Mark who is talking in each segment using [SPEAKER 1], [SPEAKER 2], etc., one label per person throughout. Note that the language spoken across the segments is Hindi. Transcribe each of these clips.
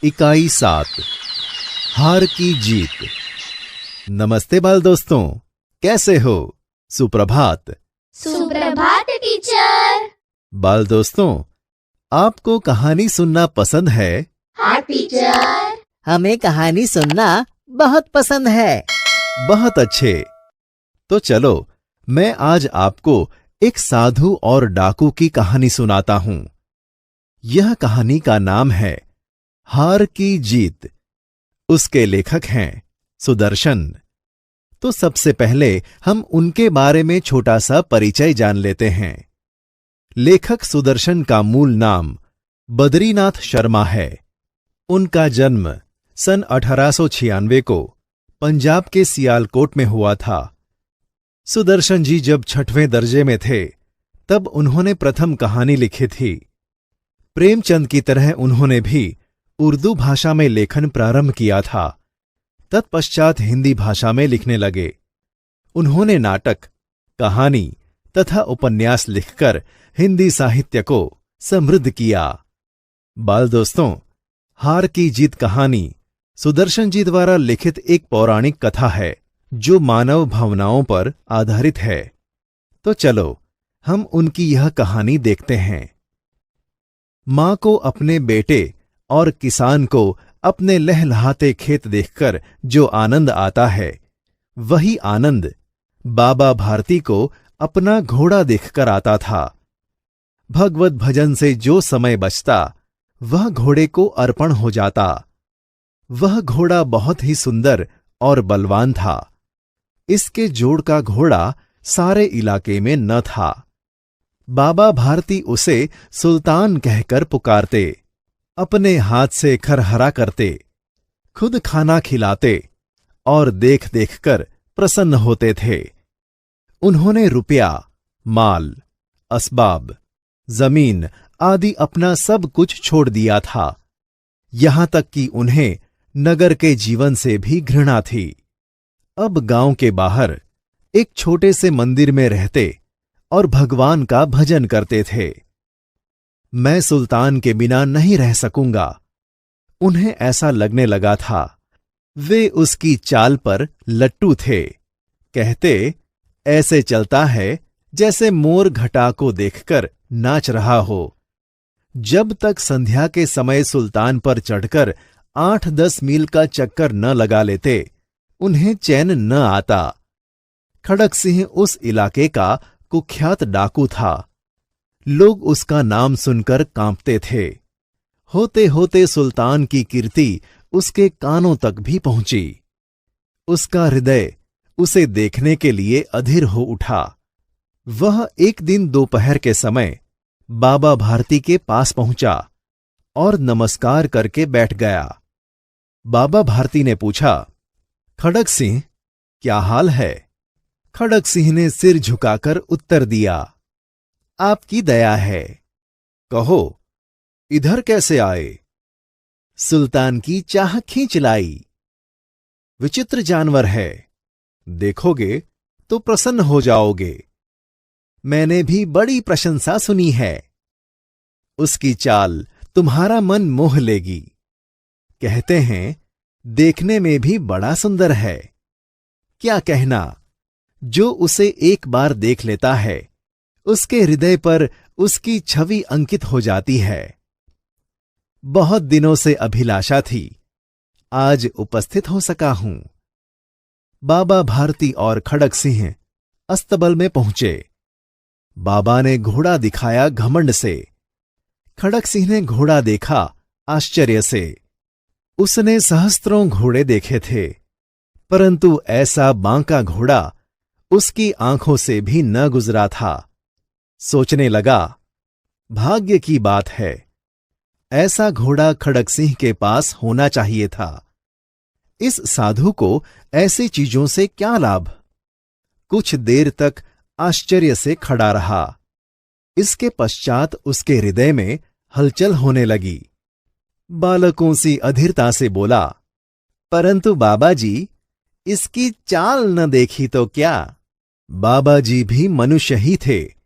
[SPEAKER 1] इकाई 7 हार की जीत। नमस्ते बाल दोस्तों, कैसे हो? सुप्रभात।
[SPEAKER 2] सुप्रभात टीचर।
[SPEAKER 1] बाल दोस्तों, आपको कहानी सुनना पसंद है?
[SPEAKER 2] हाँ टीचर।
[SPEAKER 3] हमें कहानी सुनना बहुत पसंद है।
[SPEAKER 1] बहुत अच्छे। तो चलो, मैं आज आपको एक साधु और डाकू की कहानी सुनाता हूं। यह कहानी का नाम है हार की जीत। उसके लेखक हैं सुदर्शन। तो सबसे पहले हम उनके बारे में छोटा सा परिचय जान लेते हैं। लेखक सुदर्शन का मूल नाम बद्रीनाथ शर्मा है। उनका जन्म सन 1896 को पंजाब के सियालकोट में हुआ था। सुदर्शन जी जब 6वें दर्जे में थे, तब उन्होंने प्रथम कहानी लिखी थी। प्रेमचंद की तरह उन्होंने भी उर्दू भाषा में लेखन प्रारंभ किया था। तत्पश्चात हिंदी भाषा में लिखने लगे। उन्होंने नाटक, कहानी तथा उपन्यास लिखकर हिंदी साहित्य को समृद्ध किया। बाल दोस्तों, हार की जीत कहानी सुदर्शन जी द्वारा लिखित एक पौराणिक कथा है जो मानव भावनाओं पर आधारित है। तो चलो हम उनकी यह कहानी देखते हैं। मां को अपने बेटे और किसान को अपने लहलहाते खेत देखकर जो आनंद आता है, वही आनंद बाबा भारती को अपना घोड़ा देखकर आता था। भगवत भजन से जो समय बचता, वह घोड़े को अर्पण हो जाता। वह घोड़ा बहुत ही सुंदर और बलवान था। इसके जोड़ का घोड़ा सारे इलाके में न था। बाबा भारती उसे सुल्तान कहकर पुकारते, अपने हाथ से खरहरा करते, खुद खाना खिलाते और देख देखकर प्रसन्न होते थे। उन्होंने रुपया, माल, असबाब, जमीन आदि अपना सब कुछ छोड़ दिया था। यहां तक कि उन्हें नगर के जीवन से भी घृणा थी। अब गांव के बाहर एक छोटे से मंदिर में रहते और भगवान का भजन करते थे। मैं सुल्तान के बिना नहीं रह सकूंगा, उन्हें ऐसा लगने लगा था। वे उसकी चाल पर लट्टू थे। कहते, ऐसे चलता है जैसे मोर घटा को देखकर नाच रहा हो। जब तक संध्या के समय सुल्तान पर चढ़कर 8-10 मील का चक्कर न लगा लेते, उन्हें चैन न आता। खड़क सिंह उस इलाके का कुख्यात डाकू था। लोग उसका नाम सुनकर कांपते थे। होते होते सुल्तान की कीर्ति उसके कानों तक भी पहुंची। उसका हृदय उसे देखने के लिए अधीर हो उठा। वह एक दिन दोपहर के समय बाबा भारती के पास पहुंचा और नमस्कार करके बैठ गया। बाबा भारती ने पूछा, खड़क सिंह, क्या हाल है? खड़क सिंह ने सिर झुकाकर उत्तर दिया, आपकी दया है। कहो, इधर कैसे आए? सुल्तान की चाह खींच लाई। विचित्र जानवर है, देखोगे तो प्रसन्न हो जाओगे। मैंने भी बड़ी प्रशंसा सुनी है। उसकी चाल तुम्हारा मन मोह लेगी। कहते हैं, देखने में भी बड़ा सुंदर है। क्या कहना, जो उसे एक बार देख लेता है, उसके हृदय पर उसकी छवि अंकित हो जाती है। बहुत दिनों से अभिलाषा थी, आज उपस्थित हो सका हूं। बाबा भारती और खड़क सिंह अस्तबल में पहुंचे। बाबा ने घोड़ा दिखाया घमंड से। खड़क सिंह ने घोड़ा देखा आश्चर्य से। उसने सहस्त्रों घोड़े देखे थे, परंतु ऐसा बांका घोड़ा उसकी आंखों से भी न गुजरा था। सोचने लगा, भाग्य की बात है, ऐसा घोड़ा खड़क सिंह के पास होना चाहिए था। इस साधु को ऐसी चीजों से क्या लाभ? कुछ देर तक आश्चर्य से खड़ा रहा। इसके पश्चात उसके हृदय में हलचल होने लगी। बालकों सी अधीरता से बोला, परंतु बाबा जी, इसकी चाल न देखी तो क्या? बाबा जी भी मनुष्य ही थे।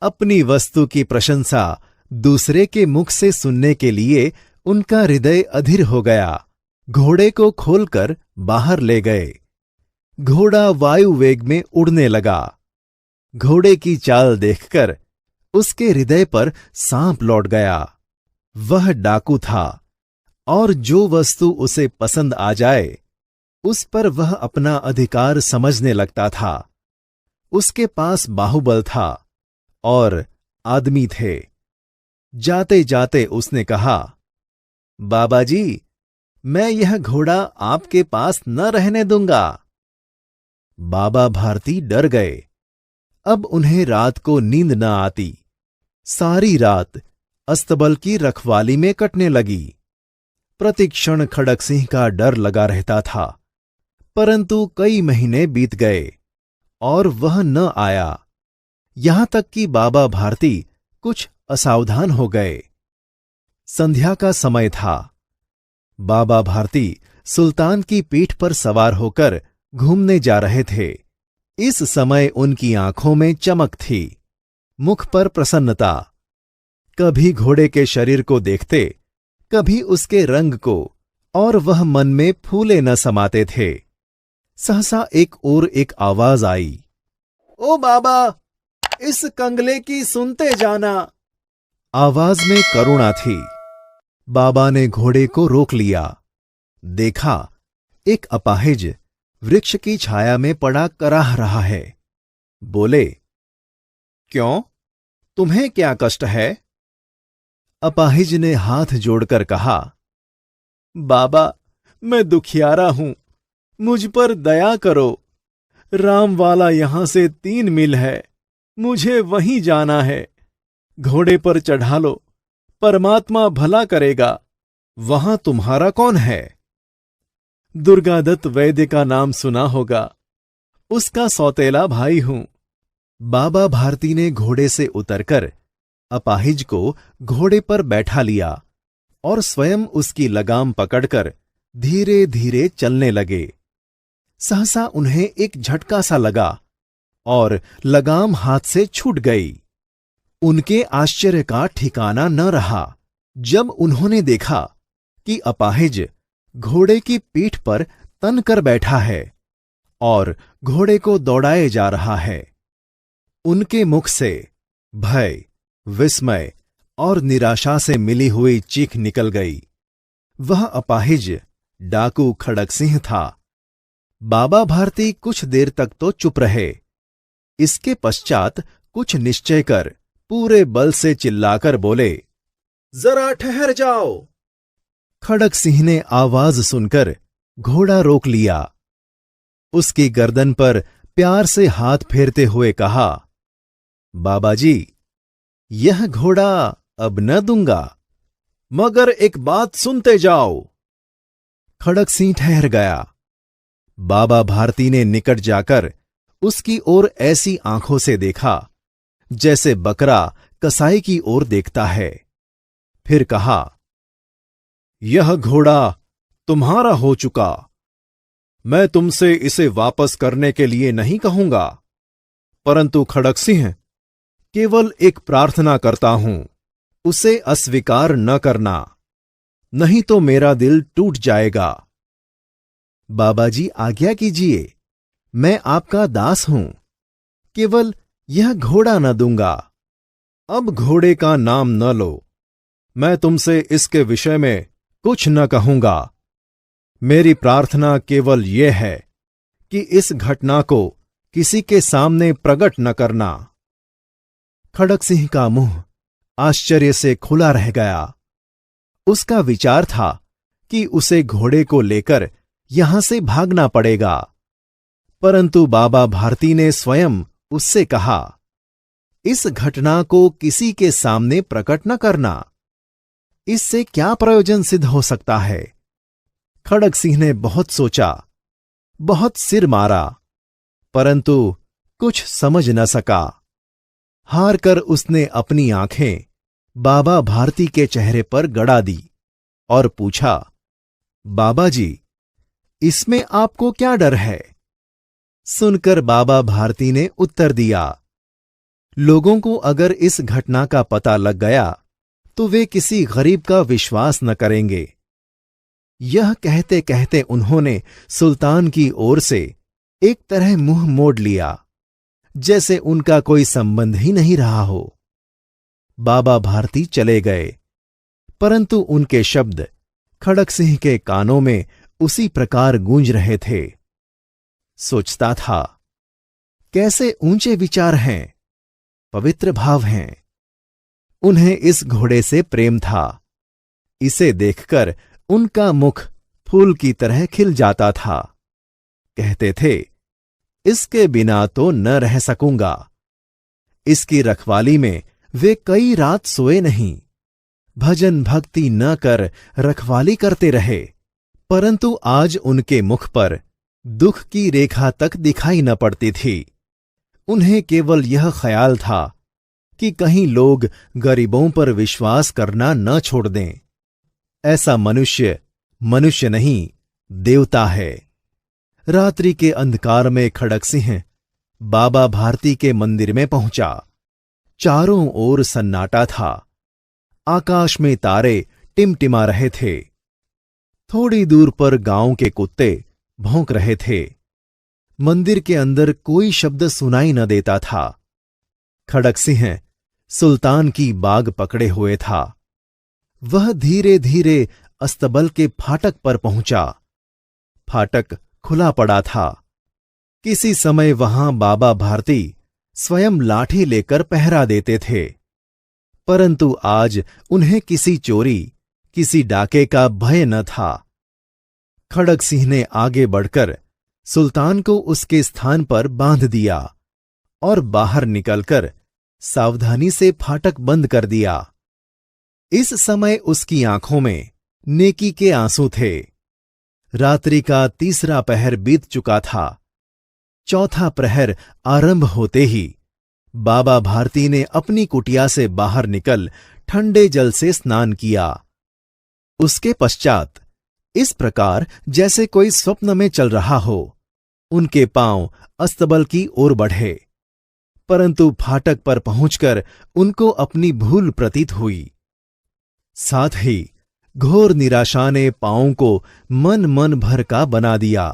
[SPEAKER 1] अपनी वस्तु की प्रशंसा दूसरे के मुख से सुनने के लिए उनका हृदय अधीर हो गया। घोड़े को खोलकर बाहर ले गए। घोड़ा वायु वेग में उड़ने लगा। घोड़े की चाल देखकर उसके हृदय पर सांप लौट गया। वह डाकू था और जो वस्तु उसे पसंद आ जाए उस पर वह अपना अधिकार समझने लगता था। उसके पास बाहुबल था और आदमी थे। जाते जाते उसने कहा, बाबा जी, मैं यह घोड़ा आपके पास न रहने दूंगा। बाबा भारती डर गए। अब उन्हें रात को नींद न आती। सारी रात अस्तबल की रखवाली में कटने लगी। प्रतिक्षण खड़क सिंह का डर लगा रहता था, परंतु कई महीने बीत गए और वह न आया। यहां तक कि बाबा भारती कुछ असावधान हो गए। संध्या का समय था। बाबा भारती सुल्तान की पीठ पर सवार होकर घूमने जा रहे थे। इस समय उनकी आंखों में चमक थी, मुख पर प्रसन्नता। कभी घोड़े के शरीर को देखते, कभी उसके रंग को, और वह मन में फूले न समाते थे। सहसा एक और एक आवाज आई, ओ बाबा, इस कंगले की सुनते जाना। आवाज में करुणा थी। बाबा ने घोड़े को रोक लिया। देखा, एक अपाहिज वृक्ष की छाया में पड़ा कराह रहा है। बोले, क्यों, तुम्हें क्या कष्ट है? अपाहिज ने हाथ जोड़कर कहा, बाबा, मैं दुखियारा हूं, मुझ पर दया करो। रामवाला यहां से 3 मील है, मुझे वहीं जाना है। घोड़े पर चढ़ा लो, परमात्मा भला करेगा। वहां तुम्हारा कौन है? दुर्गादत्त वैद्य का नाम सुना होगा, उसका सौतेला भाई हूं। बाबा भारती ने घोड़े से उतरकर अपाहिज को घोड़े पर बैठा लिया और स्वयं उसकी लगाम पकड़कर धीरे धीरे चलने लगे। सहसा उन्हें एक झटका सा लगा और लगाम हाथ से छूट गई। उनके आश्चर्य का ठिकाना न रहा जब उन्होंने देखा कि अपाहिज घोड़े की पीठ पर तन कर बैठा है और घोड़े को दौड़ाए जा रहा है। उनके मुख से भय, विस्मय और निराशा से मिली हुई चीख निकल गई। वह अपाहिज डाकू खड़क सिंह था। बाबा भारती कुछ देर तक तो चुप रहे। इसके पश्चात कुछ निश्चय कर पूरे बल से चिल्लाकर बोले, जरा ठहर जाओ। खड़क सिंह ने आवाज सुनकर घोड़ा रोक लिया। उसकी गर्दन पर प्यार से हाथ फेरते हुए कहा, बाबा जी, यह घोड़ा अब न दूंगा, मगर एक बात सुनते जाओ। खड़क सिंह ठहर गया। बाबा भारती ने निकट जाकर उसकी ओर ऐसी आंखों से देखा जैसे बकरा कसाई की ओर देखता है। फिर कहा, यह घोड़ा तुम्हारा हो चुका। मैं तुमसे इसे वापस करने के लिए नहीं कहूंगा, परंतु खड़क सिंह, केवल एक प्रार्थना करता हूं, उसे अस्वीकार न करना, नहीं तो मेरा दिल टूट जाएगा। बाबाजी, आज्ञा कीजिए, मैं आपका दास हूं, केवल यह घोड़ा न दूंगा। अब घोड़े का नाम न लो, मैं तुमसे इसके विषय में कुछ न कहूंगा। मेरी प्रार्थना केवल ये है कि इस घटना को किसी के सामने प्रकट न करना। खड़क सिंह का मुंह आश्चर्य से खुला रह गया। उसका विचार था कि उसे घोड़े को लेकर यहां से भागना पड़ेगा, परंतु बाबा भारती ने स्वयं उससे कहा, इस घटना को किसी के सामने प्रकट न करना। इससे क्या प्रयोजन सिद्ध हो सकता है? खड़क सिंह ने बहुत सोचा, बहुत सिर मारा, परंतु कुछ समझ न सका। हार कर उसने अपनी आंखें बाबा भारती के चेहरे पर गड़ा दी और पूछा, बाबा जी, इसमें आपको क्या डर है? सुनकर बाबा भारती ने उत्तर दिया, लोगों को अगर इस घटना का पता लग गया तो वे किसी गरीब का विश्वास न करेंगे। यह कहते कहते उन्होंने सुल्तान की ओर से एक तरह मुंह मोड़ लिया, जैसे उनका कोई संबंध ही नहीं रहा हो। बाबा भारती चले गए, परंतु उनके शब्द खड़क सिंह के कानों में उसी प्रकार गूंज रहे थे। सोचता था, कैसे ऊंचे विचार हैं, पवित्र भाव हैं। उन्हें इस घोड़े से प्रेम था। इसे देखकर उनका मुख फूल की तरह खिल जाता था। कहते थे, इसके बिना तो न रह सकूंगा। इसकी रखवाली में वे कई रात सोए नहीं। भजन भक्ति न कर रखवाली करते रहे, परंतु आज उनके मुख पर दुख की रेखा तक दिखाई न पड़ती थी। उन्हें केवल यह ख्याल था कि कहीं लोग गरीबों पर विश्वास करना न छोड़ दें। ऐसा मनुष्य मनुष्य नहीं, देवता है। रात्रि के अंधकार में खड़क सिंह बाबा भारती के मंदिर में पहुंचा। चारों ओर सन्नाटा था। आकाश में तारे टिमटिमा रहे थे। थोड़ी दूर पर गांव के कुत्ते भौंक रहे थे। मंदिर के अंदर कोई शब्द सुनाई न देता था। खड़क सिंह सुल्तान की बाग पकड़े हुए था। वह धीरे धीरे अस्तबल के फाटक पर पहुंचा। फाटक खुला पड़ा था। किसी समय वहां बाबा भारती स्वयं लाठी लेकर पहरा देते थे, परंतु आज उन्हें किसी चोरी, किसी डाके का भय न था। खड़क सिंह ने आगे बढ़कर सुल्तान को उसके स्थान पर बांध दिया और बाहर निकलकर सावधानी से फाटक बंद कर दिया। इस समय उसकी आंखों में नेकी के आंसू थे। रात्रि का तीसरा पहर बीत चुका था। चौथा प्रहर आरंभ होते ही बाबा भारती ने अपनी कुटिया से बाहर निकल ठंडे जल से स्नान किया। उसके पश्चात इस प्रकार जैसे कोई स्वप्न में चल रहा हो, उनके पांव अस्तबल की ओर बढ़े, परंतु फाटक पर पहुंचकर उनको अपनी भूल प्रतीत हुई। साथ ही घोर निराशा ने पांवों को मन मन भर का बना दिया।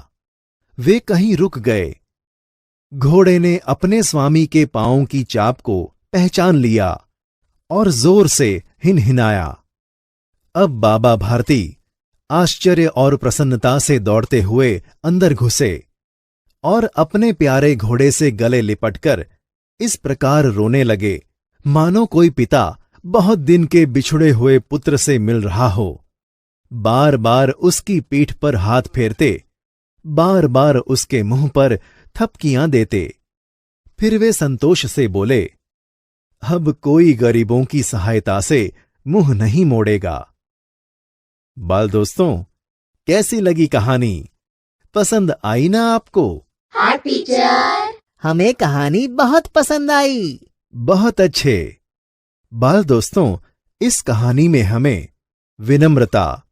[SPEAKER 1] वे कहीं रुक गए। घोड़े ने अपने स्वामी के पांवों की चाप को पहचान लिया और जोर से हिनहिनाया। अब बाबा भारती आश्चर्य और प्रसन्नता से दौड़ते हुए अंदर घुसे और अपने प्यारे घोड़े से गले लिपटकर इस प्रकार रोने लगे, मानो कोई पिता बहुत दिन के बिछुड़े हुए पुत्र से मिल रहा हो। बार बार उसकी पीठ पर हाथ फेरते, बार बार उसके मुंह पर थपकियां देते। फिर वे संतोष से बोले, अब कोई गरीबों की सहायता से मुंह नहीं मोड़ेगा। बाल दोस्तों, कैसी लगी कहानी? पसंद आई ना आपको?
[SPEAKER 2] हाँ टीचर।
[SPEAKER 3] हमें कहानी बहुत पसंद आई।
[SPEAKER 1] बहुत अच्छे। बाल दोस्तों, इस कहानी में हमें विनम्रता,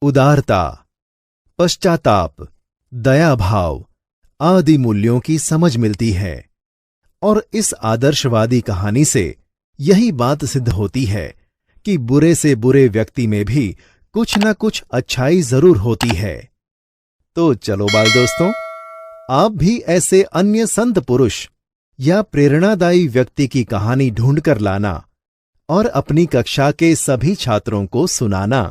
[SPEAKER 1] उदारता, पश्चाताप, दया भाव आदि मूल्यों की समझ मिलती है। और इस आदर्शवादी कहानी से यही बात सिद्ध होती है कि बुरे से बुरे व्यक्ति में भी कुछ न कुछ अच्छाई जरूर होती है। तो चलो बाल दोस्तों, आप भी ऐसे अन्य संत पुरुष या प्रेरणादायी व्यक्ति की कहानी ढूंढकर लाना और अपनी कक्षा के सभी छात्रों को सुनाना।